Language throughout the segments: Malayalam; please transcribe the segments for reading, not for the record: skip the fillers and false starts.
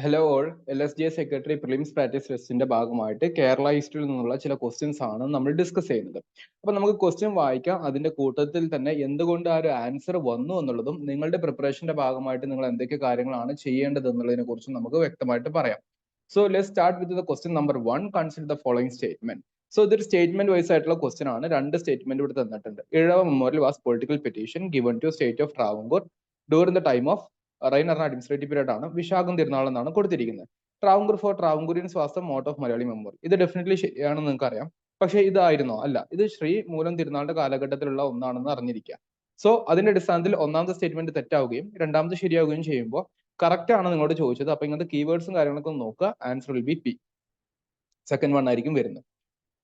Hello all LSGA secretary prelims practice ടെസ്റ്റിന്റെ ഭാഗമായിട്ട് കേരള ഹിസ്റ്ററിയിൽ നിന്നുള്ള ചില ക്വസ്റ്റ്യൻസ് ആണ് നമ്മൾ ഡിസ്കസ് ചെയ്യുന്നത്. അപ്പൊ നമുക്ക് ക്വസ്റ്റ്യൻ വായിക്കാം, അതിന്റെ കൂട്ടത്തിൽ തന്നെ എന്തുകൊണ്ട് ആ ഒരു ആൻസർ വന്നു എന്നുള്ളതും നിങ്ങളുടെ പ്രിപ്പറേഷന്റെ ഭാഗമായിട്ട് നിങ്ങൾ എന്തൊക്കെ കാര്യങ്ങളാണ് ചെയ്യേണ്ടത് എന്നുള്ളതിനെ കുറിച്ച് നമുക്ക് വ്യക്തമായിട്ട് പറയാം. So let start with the question number 1. Consider the following statement. So ഇതൊരു സ്റ്റേറ്റ്മെന്റ് വൈസ് ആയിട്ടുള്ള ക്വസ്റ്റ്യൻ ആണ്. രണ്ട് സ്റ്റേറ്റ്മെന്റ് ഇവിടെ തന്നിട്ടുണ്ട്. Ezhava memorial was political petition given to state of Travancore during the time of reign എന്ന അഡ്മിനിസ്ട്രേറ്റീവ് പീരീഡ് ആണ്. വിശാഖം തിരുനാൾ എന്നാണ് കൊടുത്തിരിക്കുന്നത്. Travancore for Travancoreans was the motto of Malayali memory. ഇത് ഡെഫിനറ്റ്ലി ശരിയാണെന്ന് നിങ്ങൾക്ക് അറിയാം. പക്ഷേ ഇതായിരുന്നോ? അല്ല, ഇത് ശ്രീ മൂലം തിരുനാളിന്റെ കാലഘട്ടത്തിലുള്ള ഒന്നാണെന്ന് അറിഞ്ഞിരിക്കുക. സോ അതിന്റെ അടിസ്ഥാനത്തിൽ ഒന്നാമത്തെ സ്റ്റേറ്റ്മെന്റ് തെറ്റാവുകയും രണ്ടാമത്തെ ശരിയാവുകയും ചെയ്യുമ്പോൾ കറക്റ്റ് ആണ് നിങ്ങളോട് ചോദിച്ചത്. അപ്പൊ ഇങ്ങനത്തെ കീവേഡ്സും കാര്യങ്ങളൊക്കെ ഒന്ന് നോക്കുക. Answer will B P. Second one ആയിരിക്കും വരുന്നത്.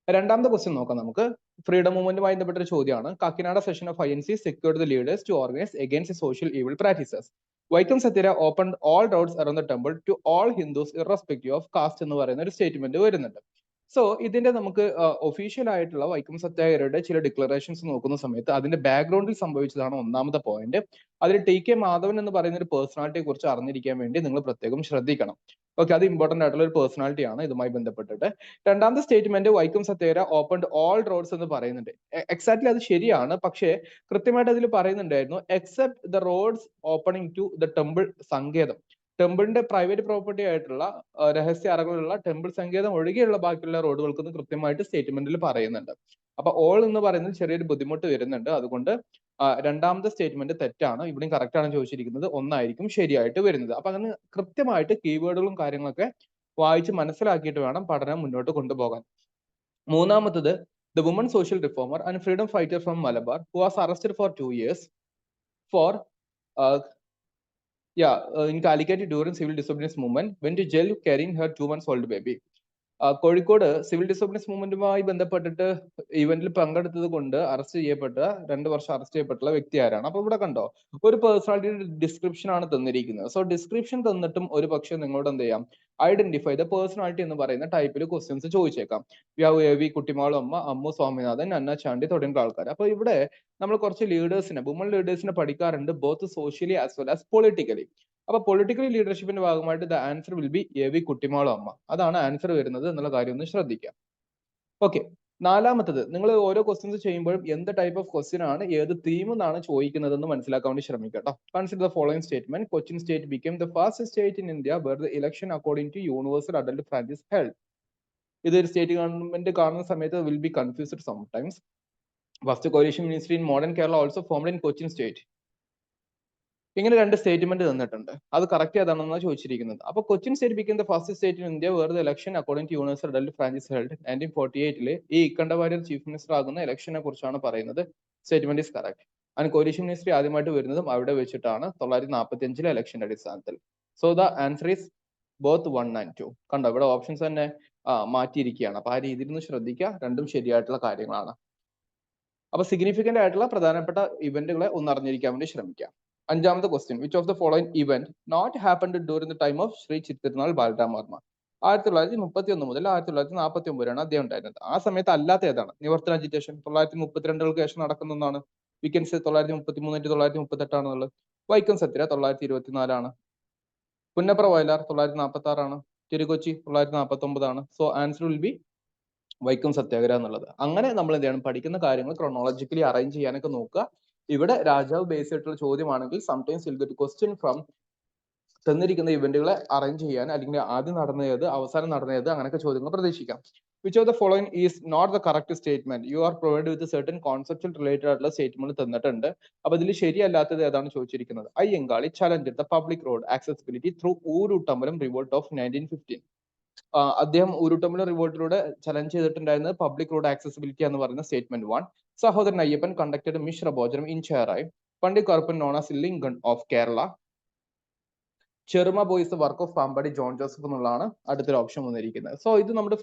രണ്ടാമത്തെ ക്വസ്റ്റ്യൻ നോക്കാം നമുക്ക്. ഫ്രീഡം മൂവ്മെന്റുമായി ബന്ധപ്പെട്ട ഒരു ചോദ്യമാണ്. Kakinada session of INC secured the leaders to organize against social evil practices. Vaikom സത്യര opened all roads around the temple to all Hindus irrespective of caste എന്ന് പറയുന്ന ഒരു സ്റ്റേറ്റ്മെന്റ് വരുന്നുണ്ട്. സോ ഇതിന്റെ നമുക്ക് ഒഫീഷ്യൽ ആയിട്ടുള്ള വൈക്കം സത്യാഗ്രഹയുടെ ചില ഡിക്ലറേഷൻസ് നോക്കുന്ന സമയത്ത് അതിന്റെ ബാക്ക്ഗ്രൗണ്ടിൽ സംഭവിച്ചതാണ് ഒന്നാമത്തെ പോയിന്റ്. അതിൽ TK മാധവൻ എന്ന് പറയുന്ന ഒരു പേഴ്സണാലിറ്റിയെ കുറിച്ച് അറിഞ്ഞിരിക്കാൻ വേണ്ടി നിങ്ങൾ പ്രത്യേകം ശ്രദ്ധിക്കണം. ഓക്കെ, അത് ഇമ്പോർട്ടന്റ് ആയിട്ടുള്ള ഒരു പേഴ്സണാലിറ്റി ആണ് ഇതുമായി ബന്ധപ്പെട്ടിട്ട്. രണ്ടാമത്തെ statement Vaikom Satyagraha opened all roads എന്ന് പറയുന്നുണ്ട്. എക്സാക്ട്ലി അത് ശരിയാണ്, പക്ഷേ കൃത്യമായിട്ട് അതിൽ പറയുന്നുണ്ടായിരുന്നു except the roads opening to the temple സങ്കേതം. ടെമ്പിളിന്റെ പ്രൈവറ്റ് പ്രോപ്പർട്ടി ആയിട്ടുള്ള രഹസ്യ അറകളുള്ള ടെമ്പിൾ സങ്കേതം ഒഴികെയുള്ള ബാക്കിയുള്ള റോഡുകൾക്ക് കൃത്യമായിട്ട് സ്റ്റേറ്റ്മെന്റിൽ പറയുന്നുണ്ട്. അപ്പൊ ഓൾ എന്ന് പറയുന്നത് ചെറിയൊരു ബുദ്ധിമുട്ട് വരുന്നുണ്ട്. അതുകൊണ്ട് രണ്ടാമത്തെ സ്റ്റേറ്റ്മെന്റ് തെറ്റാണ്. ഇവിടെയും കറക്റ്റ് ആണ് ചോദിച്ചിരിക്കുന്നത്. ഒന്നായിരിക്കും ശരിയായിട്ട് വരുന്നത്. അപ്പൊ അങ്ങനെ കൃത്യമായിട്ട് കീവേഡുകളും കാര്യങ്ങളൊക്കെ വായിച്ച് മനസ്സിലാക്കിയിട്ട് വേണം പഠനം മുന്നോട്ട് കൊണ്ടുപോകാൻ. മൂന്നാമത്തത് the woman social reformer and freedom fighter from Malabar who was arrested for 2 years for in Calicut during civil disobedience movement went to jail carrying her 2 months old baby. Kozhikode civil disobedience മൂവ്മെന്റുമായി ബന്ധപ്പെട്ടിട്ട് ഇവന്റിൽ പങ്കെടുത്തത് കൊണ്ട് അറസ്റ്റ് ചെയ്യപ്പെട്ട 2 വർഷം അറസ്റ്റ് ചെയ്യപ്പെട്ടുള്ള വ്യക്തി ആരാണ്? അപ്പൊ ഇവിടെ കണ്ടോ, ഒരു പേഴ്സണാലിറ്റിയുടെ ഡിസ്ക്രിപ്ഷൻ ആണ് തന്നിരിക്കുന്നത്. സോ ഡിസ്ക്രിപ്ഷൻ തന്നിട്ടും ഒരു പക്ഷേ നിങ്ങളോട് എന്ത് ചെയ്യാം, ഐഡന്റിഫൈ ദ പേഴ്സണാലിറ്റി എന്ന് പറയുന്ന ടൈപ്പിൽ ക്വസ്റ്റ്യൻസ് ചോദിച്ചേക്കാം. വി കുട്ടിമാളും അമ്മ, അമ്മു സ്വാമിനാഥൻ, അന്ന ചാണ്ടി തുടങ്ങിയ ആൾക്കാർ. അപ്പൊ ഇവിടെ നമ്മൾ കുറച്ച് ലീഡേഴ്സിനെ, വുമൺ ലീഡേഴ്സിനെ പഠിക്കാറുണ്ട്, both socially as well as politically. അപ്പൊ പൊളിറ്റിക്കൽ ലീഡർഷിപ്പിന്റെ ഭാഗമായിട്ട് the answer will be V Kuttimalu Amma. അതാണ് ആൻസർ വരുന്നത് എന്നുള്ള കാര്യം ഒന്ന് ശ്രദ്ധിക്കാം. ഓക്കെ, നാലാമത്തത്, നിങ്ങൾ ഓരോ ക്വസ്റ്റ്യൻസ് ചെയ്യുമ്പോഴും എന്ത് ടൈപ്പ് ഓഫ് ക്വസ്റ്റ്യൻ ആണ്, ഏത് തീം എന്നാണ് ചോദിക്കുന്നതെന്ന് മനസ്സിലാക്കാൻ വേണ്ടി ശ്രമിക്കുക കേട്ടോ. Consider the following statement. Cochin state became the first state in India where the election according to universal adult franchise held. ഇതൊരു സ്റ്റേറ്റ് ഗവൺമെന്റ് കാണുന്ന സമയത്ത് will be confused sometimes. First കോalition ministry in modern Kerala also formed in Cochin state. ഇങ്ങനെ രണ്ട് സ്റ്റേറ്റ്മെന്റ് തന്നിട്ടുണ്ട്. അത് കറക്റ്റ് ഏതാണെന്നാണ് ചോദിച്ചിരിക്കുന്നത്. അപ്പൊ Cochin state become the first state in India where the election according to universal adult franchise held 1948 ഈ ഇക്കണ്ട വാര്യർ ചീഫ് മിനിസ്റ്റർ ആകുന്ന ഇലക്ഷനെ കുറിച്ചാണ് പറയുന്നത്. Statement is correct. ആൻഡ് കോalition മിനിസ്ട്രി ആദ്യമായിട്ട് വരുന്നതും അവിടെ വെച്ചിട്ടാണ് 1945 ഇലക്ഷന്റെ അടിസ്ഥാനത്തിൽ. So the answer is both 1 and 2. കണ്ടോ, ഇവിടെ ഓപ്ഷൻസ് തന്നെ മാറ്റിയിരിക്കുകയാണ്. അപ്പൊ ആ രീതിയിൽ ഒന്ന് ശ്രദ്ധിക്കുക, രണ്ടും ശരിയായിട്ടുള്ള കാര്യങ്ങളാണ്. അപ്പൊ സിഗ്നിഫിക്കന്റ് ആയിട്ടുള്ള പ്രധാനപ്പെട്ട ഇവന്റുകളെ ഒന്ന് അറിഞ്ഞിരിക്കാൻ വേണ്ടി ശ്രമിക്കാം. അഞ്ചാമത്തെ question, which of the following event not happened during the time of Shri Chithirunal Balarama Varma. 1931 മുതൽ 1949 വരെയാണ് അദ്ദേഹം ഉണ്ടായിരുന്നത്. ആ സമയത്ത് അല്ലാത്ത ഏതാണ്? നിവർത്തന അജിറ്റേഷൻ 932 ശേഷം നടക്കുന്ന ഒന്നാണ്. വി കൻ സേ 933 to 938 ആണെന്നുള്ളത്. വൈക്കം സത്യര 924 ആണ്. പുന്നപ്ര വയലാർ 946 ആണ്. തിരുകൊച്ചി 949 ആണ്. So answer will B Vaikom സത്യാഗ്രഹം എന്നുള്ളത്. അങ്ങനെ നമ്മൾ എന്ത് ചെയ്യണം, പഠിക്കുന്ന കാര്യങ്ങൾ ക്രോണോളജിക്കലി അറേഞ്ച് ചെയ്യാനൊക്കെ നോക്കുക. ഇവിടെ രാജാവ് ബേസ് ആയിട്ടുള്ള ചോദ്യമാണെങ്കിൽ sometimes will get question from തന്നിരിക്കുന്ന ഇവന്റുകളെ അറേഞ്ച് ചെയ്യാൻ, അല്ലെങ്കിൽ ആദ്യം നടന്നത് അവസാനം നടന്നത്, അങ്ങനെയൊക്കെ ചോദ്യങ്ങൾ പ്രതീക്ഷിക്കാം. Which of the following is not the correct statement. You are provided with certain conceptual related ആയിട്ടുള്ള സ്റ്റേറ്റ്മെന്റ് തന്നിട്ടുണ്ട്. അപ്പൊ ഇതിൽ ശരിയല്ലാത്തത് ഏതാണ് ചോദിച്ചിരിക്കുന്നത്? Ayyankali challenge the public road accessibility through Ooruttambalam revolt of 1915. അദ്ദേഹം ഊരുട്ടമ്പലം റിവോൾട്ടിലൂടെ ചലഞ്ച് ചെയ്തിട്ടുണ്ടായിരുന്നത് പബ്ലിക് റോഡ് ആക്സസിബിലിറ്റി എന്ന് പറയുന്ന statement 1. Sahodaran Ayyappan conducted Misra Bhojanam in Cherai. Pandit Karuppan known as Lincoln of Kerala. Cheruma boys work of Pampady John Joseph എന്നുള്ളതാണ് അടുത്തൊരു ഓപ്ഷൻ വന്നിരിക്കുന്നത്. സോ ഇത് നമ്മുടെ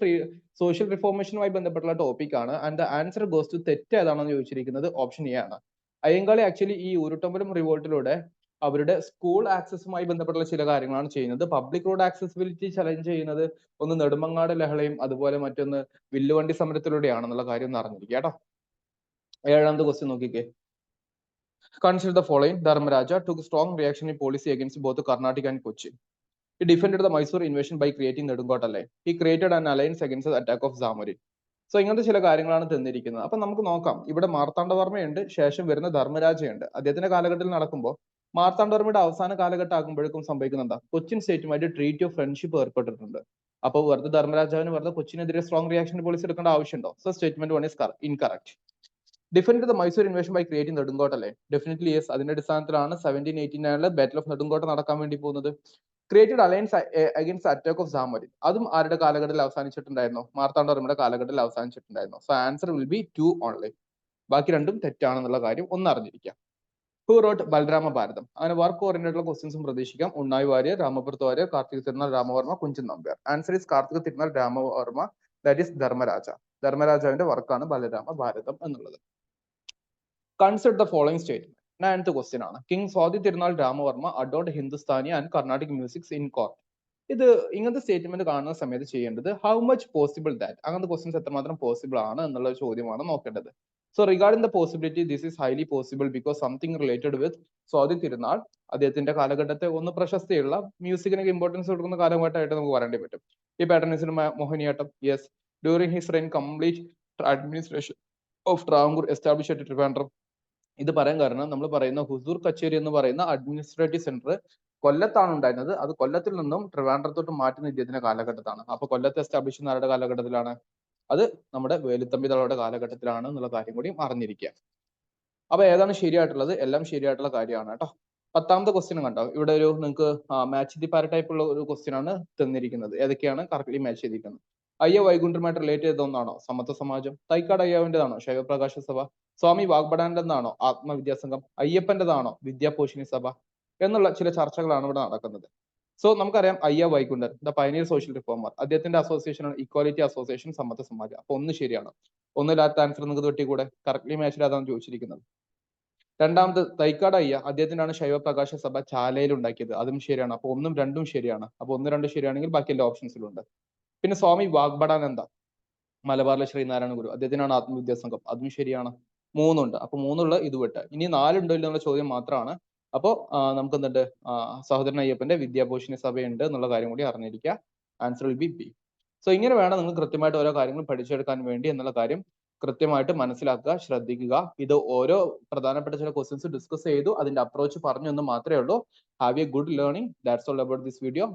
സോഷ്യൽ റിഫോർമേഷനുമായി ബന്ധപ്പെട്ടുള്ള ടോപ്പിക് ആണ്. And the answer goes to തെറ്റ് ഏതാണെന്ന് ചോദിച്ചിരിക്കുന്നത് ഓപ്ഷൻ എ ആണ്. അയ്യങ്കാളി ആക്ച്വലി ഈ ഊരുട്ടമ്പലം റിവോൾട്ടിലൂടെ അവരുടെ സ്കൂൾ ആക്സസുമായി ബന്ധപ്പെട്ടുള്ള ചില കാര്യങ്ങളാണ് ചെയ്യുന്നത്. പബ്ലിക് റോഡ് ആക്സസിബിലിറ്റി ചലഞ്ച് ചെയ്യുന്നത് ഒന്ന് നെടുമങ്ങാട് ലഹളയും അതുപോലെ മറ്റൊന്ന് വില്ലുവണ്ടി സമരത്തിലൂടെയാണെന്നുള്ള കാര്യം ഒന്ന് അറിഞ്ഞിരിക്കുക കേട്ടോ. ഏഴാമത്തെ ക്വസ്റ്റ്യൻ നോക്കിക്കേ. Consider the following. Dharmaraja took strong reaction in policy against both Karnataka and Kochi. He defended the Mysore invasion by creating Nedunkottalle. He created an alliance against the attack of Zamorin. So ഇങ്ങനത്തെ ചില കാര്യങ്ങളാണ് തന്നിരിക്കുന്നത്. അപ്പൊ നമുക്ക് നോക്കാം. ഇവിടെ മാർത്താണ്ഡവർമ്മയുണ്ട്, ശേഷം വരുന്ന ധർമ്മരാജയുണ്ട്. അദ്ദേഹത്തിന്റെ കാലഘട്ടത്തിൽ നടക്കുമ്പോൾ മാർത്താണ്ഡവർമ്മയുടെ അവസാന കാലഘട്ടം ആകുമ്പോഴേക്കും സംഭവിക്കുന്ന എന്താ, കൊച്ചിൻ സ്റ്റേറ്റുമായിട്ട് ട്രീറ്റി ഓഫ് ഫ്രണ്ട്ഷിപ്പ് ഏർപ്പെട്ടിട്ടുണ്ട്. അപ്പോൾ വെറുതെ ധർമ്മരാജാവിന് വെറുതെ കൊച്ചിനെതിരെ സ്ട്രോങ് റിയാക്ഷൻ പോളിസി എടുക്കേണ്ട ആവശ്യമുണ്ടോ? So statement 1 is incorrect. Defended the Mysore invasion by creating നെടുങ്കോട്ടല്ലേ? Definitely yes. അതിന്റെ അടിസ്ഥാനത്തിലാണ് 1789 ബാറ്റിൽ ഓഫ് നെടുങ്കോട്ട നടക്കാൻ വേണ്ടി പോകുന്നത്. Created alliance against attack of Zamorin. അതും ആരുടെ കാലഘട്ടത്തിൽ അവസാനിച്ചിട്ടുണ്ടായിരുന്നു? മാർത്താണ്ഡവർമ്മയുടെ കാലഘട്ടത്തിൽ അവസാനിച്ചിട്ടുണ്ടായിരുന്നു. So answer will be 2 only. ബാക്കി രണ്ടും തെറ്റാണെന്നുള്ള കാര്യം ഒന്ന് അറിഞ്ഞിരിക്കാം. Who wrote Balarama Bharatham? അങ്ങനെ വർക്ക് ഓറിയന്റഡ് ക്വസ്റ്റ്യൻസും പ്രതീക്ഷിക്കാം. Unnayi Warrier, രാമപുരത്ത് Warrier, Karthika Thirunal Ramavarma, Kunchan Nambiar. Answer is Karthika Thirunal Ramavarma, that is Dharmaraja. ധർമ്മരാജാവിന്റെ വർക്കാണ് ബലരാമ ഭാരതം എന്നുള്ളത്. Consider the following statement. 9th question ആണ്. King Swathi Thirunal Ramavarma adored Hindustani and Carnatic musics in court. ഇത് ഇങ്ങനത്തെ സ്റ്റേറ്റ്മെന്റ് കാണുന്ന സമയത്ത് ചെയ്യേണ്ടത് ഹൗ മച്ച് പോസിബിൾ ദാറ്റ്, അങ്ങനത്തെ ക്വസ്റ്റ്യൻസ് എത്രമാത്രം പോസിബിൾ ആണ് എന്നുള്ള ചോദ്യമാണ് നോക്കേണ്ടത്. So regarding the possibility, this is highly possible because something related with Swathi തിരുനാൾ അദ്ദേഹത്തിന്റെ കാലഘട്ടത്തെ ഒന്ന് പ്രശസ്തിയുള്ള മ്യൂസിക്കിനൊക്കെ ഇമ്പോർട്ടൻസ് കൊടുക്കുന്ന കാലഘട്ടമായിട്ട് നമുക്ക് പറയേണ്ടി പറ്റും. ഈ പാറ്റേൺസിന് Mohiniyattam, yes. During his reign complete administration of Travancore establish at Trivandrum. ഇത് പറയാൻ കാരണം നമ്മൾ പറയുന്ന ഹുസൂർ കച്ചേരി എന്ന് പറയുന്ന അഡ്മിനിസ്ട്രേറ്റീവ് സെന്റർ കൊല്ലത്താണ് ഉണ്ടായിരുന്നത്. അത് കൊല്ലത്തിൽ നിന്നും ട്രിവാൻഡ്രത്തോട്ട് മാറ്റുന്ന ഇദ്ദേഹത്തിന്റെ കാലഘട്ടത്താണ്. അപ്പൊ കൊല്ലത്ത് എസ്റ്റാബ്ലിഷ് ചെയ്യുന്ന ആരുടെ കാലഘട്ടത്തിലാണ്? അത് നമ്മുടെ വേലുത്തമ്പി ദളവയുടെ കാലഘട്ടത്തിലാണ് എന്നുള്ള കാര്യം കൂടി അറിഞ്ഞിരിക്കുക. അപ്പൊ ഏതാണ് ശരിയായിട്ടുള്ളത്? എല്ലാം ശരിയായിട്ടുള്ള കാര്യമാണ് കേട്ടോ. 10th ക്വസ്റ്റ്യൻ കണ്ടോ? ഇവിടെ ഒരു നിങ്ങൾക്ക് മാച്ച് ദി പാര ടൈപ്പ് ഉള്ള ഒരു ക്വസ്റ്റ്യൻ ആണ് തന്നിരിക്കുന്നത്. ഏതൊക്കെയാണ് കറക്റ്റ്ലി മാച്ച് ചെയ്തിരിക്കുന്നത്? അയ്യ വൈകുണ്ഠരുമായിട്ട് റിലേറ്റ് ചെയ്ത ഒന്നാണോ സമത്വ സമാജം? തൈക്കാട് അയ്യാവിന്റേതാണോ ശൈവപ്രകാശ സഭ? സ്വാമി വാഗ്ബടാന്റെതാണോ ആത്മവിദ്യാസംഘം? അയ്യപ്പന്റേതാണോ വിദ്യാപോഷിണി സഭ? എന്നുള്ള ചില ചർച്ചകളാണ് ഇവിടെ നടക്കുന്നത്. സോ നമുക്കറിയാം അയ്യ Vaikundan the pioneer social reformer, അദ്ദേഹത്തിന്റെ അസോസിയേഷൻ ആണ് ഇക്വാലിറ്റി അസോസിയേഷൻ സമത്വ സമാജം. അപ്പൊ ഒന്ന് ശരിയാണ്. ഒന്നില്ലാത്ത ആൻസർ നിങ്ങൾക്ക് തൊട്ടിക്കൂടെ? കറക്റ്റ്ലി മാച്ച് അതാണ് ചോദിച്ചിരിക്കുന്നത്. രണ്ടാമത് തൈക്കാട് അയ്യ അദ്ദേഹത്തിന്റെ ആണ് ശൈവപ്രകാശ സഭ ചാലയിൽ ഉണ്ടാക്കിയത്. അതും ശരിയാണ്. അപ്പൊ 1ഉം 2ഉം ശരിയാണ്. അപ്പൊ 1, 2 ശരിയാണെങ്കിൽ ബാക്കി എല്ലാ ഓപ്ഷൻസിലും ഉണ്ട്. പിന്നെ സ്വാമി വാഗ്ബടാനന്ദ മലബാറിലെ ശ്രീനാരായണ ഗുരു, അദ്ദേഹത്തിനാണ് ആത്മവിദ്യാസംഘം. അതും ശരിയാണ്. 3 ഉണ്ട്. അപ്പൊ 3 ഇത് വിട്ട് ഇനി 4 ഉണ്ടോ ഇല്ല എന്നുള്ള ചോദ്യം മാത്രമാണ്. അപ്പോ നമുക്ക് എന്തുണ്ട്? സഹോദരൻ അയ്യപ്പന്റെ വിദ്യാപോഷിണി സഭയുണ്ട് എന്നുള്ള കാര്യം കൂടി അറിഞ്ഞിരിക്കുക. Answer will B B. So ഇങ്ങനെ വേണം നിങ്ങൾ കൃത്യമായിട്ട് ഓരോ കാര്യങ്ങളും പഠിച്ചെടുക്കാൻ വേണ്ടി എന്നുള്ള കാര്യം കൃത്യമായിട്ട് മനസ്സിലാക്കുക, ശ്രദ്ധിക്കുക. ഇത് ഓരോ പ്രധാനപ്പെട്ട ചില ക്വസ്റ്റ്യൻസ് ഡിസ്കസ് ചെയ്തു, അതിന്റെ അപ്രോച്ച് പറഞ്ഞു എന്ന് മാത്രമേ ഉള്ളൂ. Have A good learning. That's all about this video.